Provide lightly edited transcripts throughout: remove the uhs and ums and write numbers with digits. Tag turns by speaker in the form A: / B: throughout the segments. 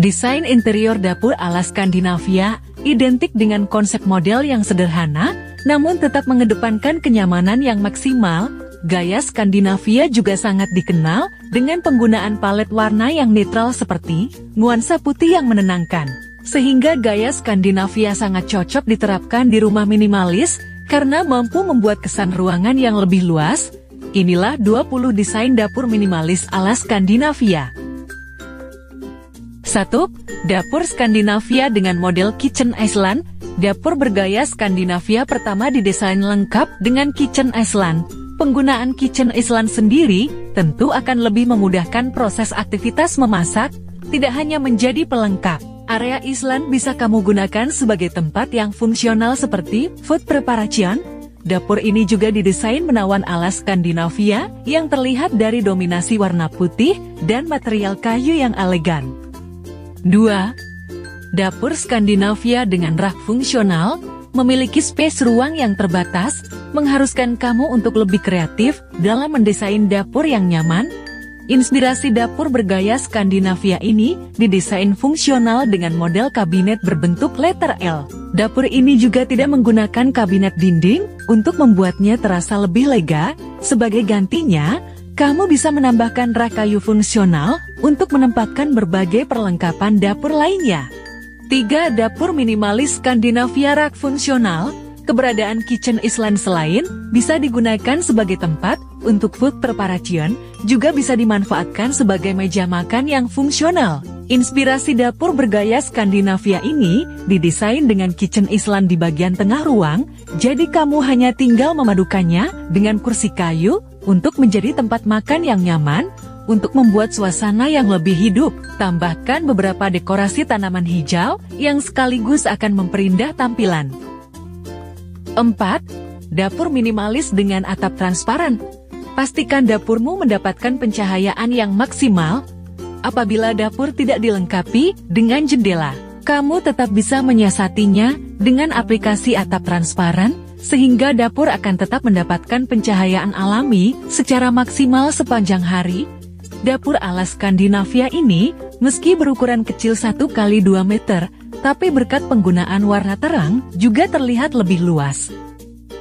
A: Desain interior dapur ala Skandinavia identik dengan konsep model yang sederhana, namun tetap mengedepankan kenyamanan yang maksimal. Gaya Skandinavia juga sangat dikenal dengan penggunaan palet warna yang netral seperti nuansa putih yang menenangkan. Sehingga gaya Skandinavia sangat cocok diterapkan di rumah minimalis karena mampu membuat kesan ruangan yang lebih luas. Inilah 20 desain dapur minimalis ala Skandinavia. 1. Dapur Skandinavia dengan model Kitchen Island. Dapur bergaya Skandinavia pertama didesain lengkap dengan Kitchen Island. Penggunaan Kitchen Island sendiri tentu akan lebih memudahkan proses aktivitas memasak, tidak hanya menjadi pelengkap. Area Island bisa kamu gunakan sebagai tempat yang fungsional seperti food preparation. Dapur ini juga didesain menawan ala Skandinavia yang terlihat dari dominasi warna putih dan material kayu yang elegan. 2. Dapur Skandinavia dengan rak fungsional, memiliki space ruang yang terbatas, mengharuskan kamu untuk lebih kreatif dalam mendesain dapur yang nyaman. Inspirasi dapur bergaya Skandinavia ini didesain fungsional dengan model kabinet berbentuk letter L. Dapur ini juga tidak menggunakan kabinet dinding untuk membuatnya terasa lebih lega. Sebagai gantinya, kamu bisa menambahkan rak kayu fungsional untuk menempatkan berbagai perlengkapan dapur lainnya. 3. Dapur minimalis Skandinavia rak fungsional. Keberadaan Kitchen Island selain bisa digunakan sebagai tempat untuk food preparation, juga bisa dimanfaatkan sebagai meja makan yang fungsional. Inspirasi dapur bergaya Skandinavia ini didesain dengan Kitchen Island di bagian tengah ruang, jadi kamu hanya tinggal memadukannya dengan kursi kayu untuk menjadi tempat makan yang nyaman. Untuk membuat suasana yang lebih hidup, tambahkan beberapa dekorasi tanaman hijau yang sekaligus akan memperindah tampilan. 4. Dapur minimalis dengan atap transparan. Pastikan dapurmu mendapatkan pencahayaan yang maksimal. Apabila dapur tidak dilengkapi dengan jendela, kamu tetap bisa menyiasatinya dengan aplikasi atap transparan, sehingga dapur akan tetap mendapatkan pencahayaan alami secara maksimal sepanjang hari. Dapur ala Skandinavia ini, meski berukuran kecil 1x2 meter, tapi berkat penggunaan warna terang, juga terlihat lebih luas.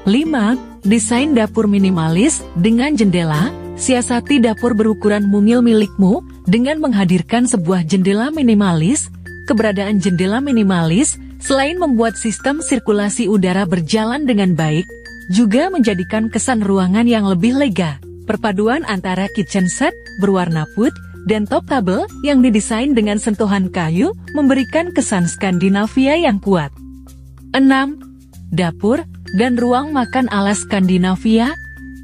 A: 5. Desain dapur minimalis dengan jendela. Siasati dapur berukuran mungil milikmu dengan menghadirkan sebuah jendela minimalis. Keberadaan jendela minimalis, selain membuat sistem sirkulasi udara berjalan dengan baik, juga menjadikan kesan ruangan yang lebih lega. Perpaduan antara kitchen set berwarna putih dan top table yang didesain dengan sentuhan kayu memberikan kesan Skandinavia yang kuat. 6. Dapur dan ruang makan ala Skandinavia.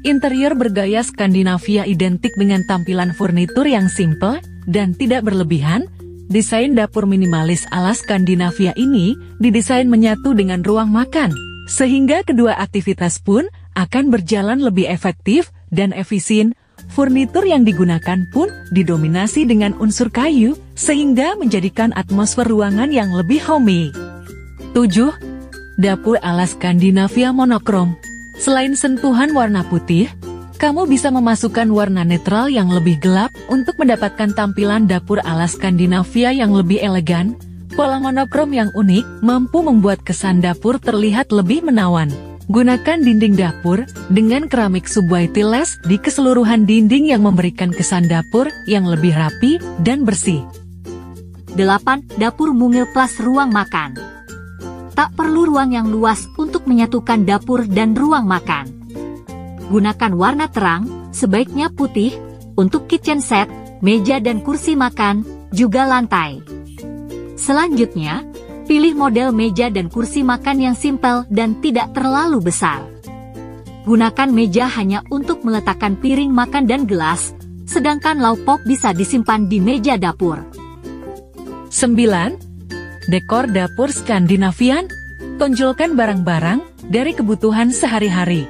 A: Interior bergaya Skandinavia identik dengan tampilan furnitur yang simple dan tidak berlebihan. Desain dapur minimalis ala Skandinavia ini didesain menyatu dengan ruang makan, sehingga kedua aktivitas pun akan berjalan lebih efektif dan efisien. Furnitur yang digunakan pun didominasi dengan unsur kayu, sehingga menjadikan atmosfer ruangan yang lebih homey. 7. Dapur ala Skandinavia monokrom. Selain sentuhan warna putih, kamu bisa memasukkan warna netral yang lebih gelap untuk mendapatkan tampilan dapur ala Skandinavia yang lebih elegan. Pola monokrom yang unik mampu membuat kesan dapur terlihat lebih menawan. Gunakan dinding dapur dengan keramik sub-whiteless di keseluruhan dinding yang memberikan kesan dapur yang lebih rapi dan bersih.
B: 8. Dapur mungil plus ruang makan. Tak perlu ruang yang luas untuk menyatukan dapur dan ruang makan. Gunakan warna terang, sebaiknya putih, untuk kitchen set, meja dan kursi makan, juga lantai. Selanjutnya, pilih model meja dan kursi makan yang simpel dan tidak terlalu besar. Gunakan meja hanya untuk meletakkan piring makan dan gelas, sedangkan lauk pauk bisa disimpan di meja dapur.
A: 9. Dekor dapur Skandinavian. Tonjolkan barang-barang dari kebutuhan sehari-hari.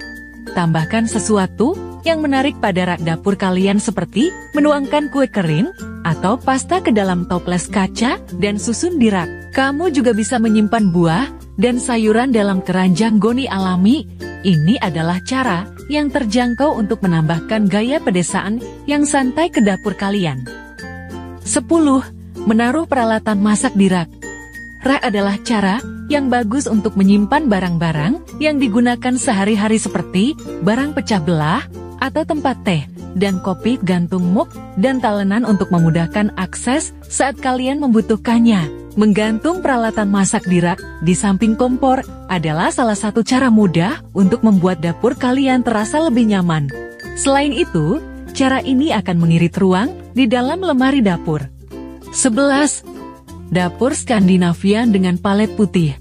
A: Tambahkan sesuatu yang menarik pada rak dapur kalian seperti menuangkan kue kering atau pasta ke dalam toples kaca dan susun di rak. Kamu juga bisa menyimpan buah dan sayuran dalam keranjang goni alami. Ini adalah cara yang terjangkau untuk menambahkan gaya pedesaan yang santai ke dapur kalian. 10. Menaruh peralatan masak di rak. Rak adalah cara yang bagus untuk menyimpan barang-barang yang digunakan sehari-hari seperti barang pecah belah atau tempat teh dan kopi, gantung mug, dan talenan untuk memudahkan akses saat kalian membutuhkannya. Menggantung peralatan masak di rak di samping kompor adalah salah satu cara mudah untuk membuat dapur kalian terasa lebih nyaman. Selain itu, cara ini akan mengirit ruang di dalam lemari dapur. 11. Dapur Skandinavian dengan palet putih.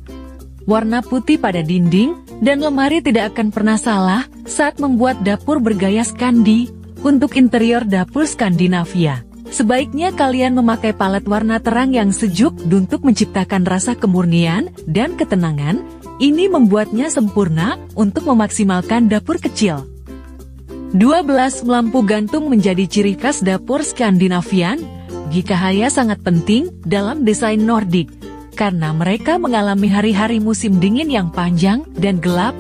A: Warna putih pada dinding dan lemari tidak akan pernah salah saat membuat dapur bergaya Skandi untuk interior dapur Skandinavia. Sebaiknya kalian memakai palet warna terang yang sejuk untuk menciptakan rasa kemurnian dan ketenangan. Ini membuatnya sempurna untuk memaksimalkan dapur kecil. 12. Lampu gantung menjadi ciri khas dapur Skandinavian. Gikahaya sangat penting dalam desain Nordik, karena mereka mengalami hari-hari musim dingin yang panjang dan gelap.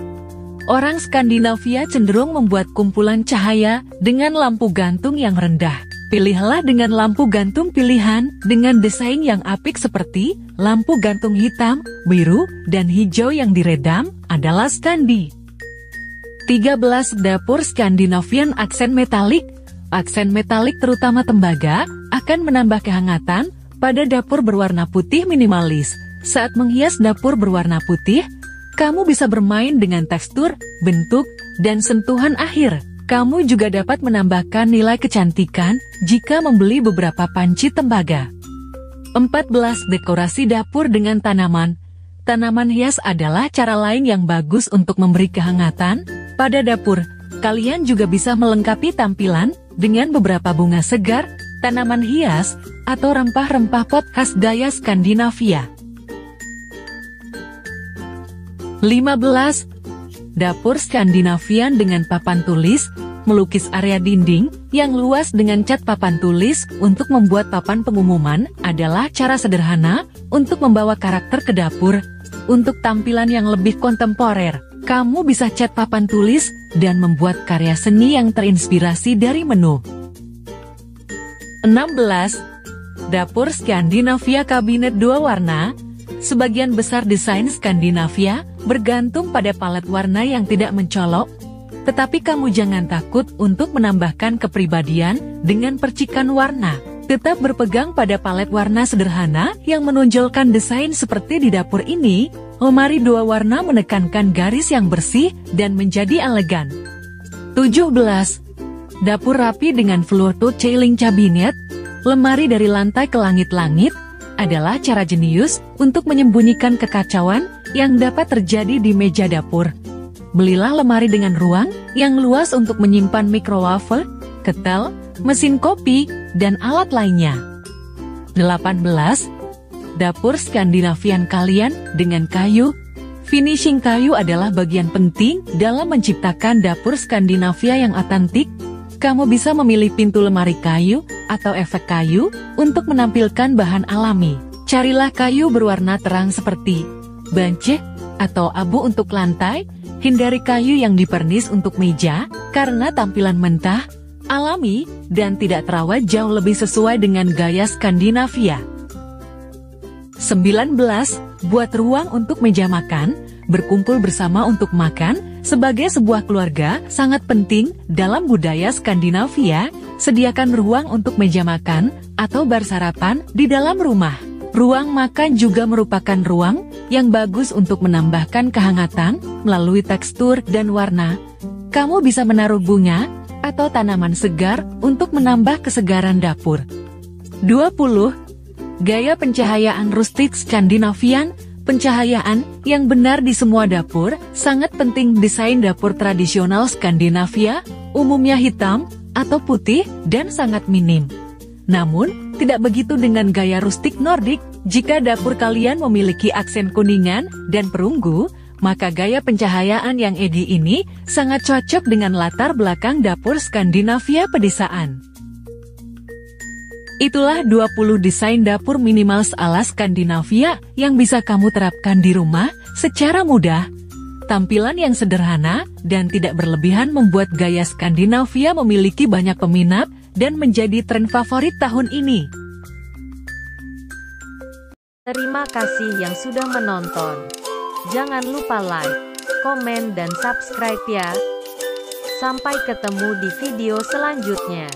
A: Orang Skandinavia cenderung membuat kumpulan cahaya dengan lampu gantung yang rendah. Pilihlah dengan lampu gantung pilihan dengan desain yang apik seperti lampu gantung hitam, biru, dan hijau yang diredam adalah Skandi. 13. Dapur Skandinavian aksen metalik. Aksen metalik terutama tembaga akan menambah kehangatan pada dapur berwarna putih minimalis. Saat menghias dapur berwarna putih, kamu bisa bermain dengan tekstur, bentuk, dan sentuhan akhir. Kamu juga dapat menambahkan nilai kecantikan jika membeli beberapa panci tembaga. 14. Dekorasi dapur dengan tanaman. Tanaman hias adalah cara lain yang bagus untuk memberi kehangatan pada dapur. Kalian juga bisa melengkapi tampilan dengan beberapa bunga segar, tanaman hias, atau rempah-rempah pot khas gaya Skandinavia. 15. Dapur Skandinavian dengan papan tulis. Melukis area dinding yang luas dengan cat papan tulis untuk membuat papan pengumuman adalah cara sederhana untuk membawa karakter ke dapur. Untuk tampilan yang lebih kontemporer, kamu bisa cat papan tulis dan membuat karya seni yang terinspirasi dari menu. 16. Dapur Skandinavia kabinet 2 warna. Sebagian besar desain Skandinavia bergantung pada palet warna yang tidak mencolok, tetapi kamu jangan takut untuk menambahkan kepribadian dengan percikan warna. Tetap berpegang pada palet warna sederhana yang menonjolkan desain seperti di dapur ini. Lemari 2 warna menekankan garis yang bersih dan menjadi elegan. 17. Dapur rapi dengan floor to ceiling cabinet. Lemari dari lantai ke langit-langit adalah cara jenius untuk menyembunyikan kekacauan yang dapat terjadi di meja dapur. Belilah lemari dengan ruang yang luas untuk menyimpan microwave, ketel, mesin kopi, dan alat lainnya. 18. Dapur Skandinavian kalian dengan kayu. Finishing kayu adalah bagian penting dalam menciptakan dapur Skandinavia yang otentik. Kamu bisa memilih pintu lemari kayu atau efek kayu untuk menampilkan bahan alami. Carilah kayu berwarna terang seperti banceh atau abu untuk lantai. Hindari kayu yang dipernis untuk meja karena tampilan mentah, alami, dan tidak terawat jauh lebih sesuai dengan gaya Skandinavia. 19. Buat ruang untuk meja makan. Berkumpul bersama untuk makan sebagai sebuah keluarga sangat penting dalam budaya Skandinavia. Sediakan ruang untuk meja makan atau bar sarapan di dalam rumah. Ruang makan juga merupakan ruang yang bagus untuk menambahkan kehangatan melalui tekstur dan warna. Kamu bisa menaruh bunga atau tanaman segar untuk menambah kesegaran dapur. 20. Gaya pencahayaan rustik Skandinavian. Pencahayaan yang benar di semua dapur sangat penting. Desain dapur tradisional Skandinavia umumnya hitam atau putih dan sangat minim. Namun, tidak begitu dengan gaya rustik Nordik. Jika dapur kalian memiliki aksen kuningan dan perunggu, maka gaya pencahayaan yang edgy ini sangat cocok dengan latar belakang dapur Skandinavia pedesaan. Itulah 20 desain dapur minimal ala Skandinavia yang bisa kamu terapkan di rumah secara mudah. Tampilan yang sederhana dan tidak berlebihan membuat gaya Skandinavia memiliki banyak peminat dan menjadi tren favorit tahun ini.
C: Terima kasih yang sudah menonton. Jangan lupa like, komen dan subscribe ya. Sampai ketemu di video selanjutnya.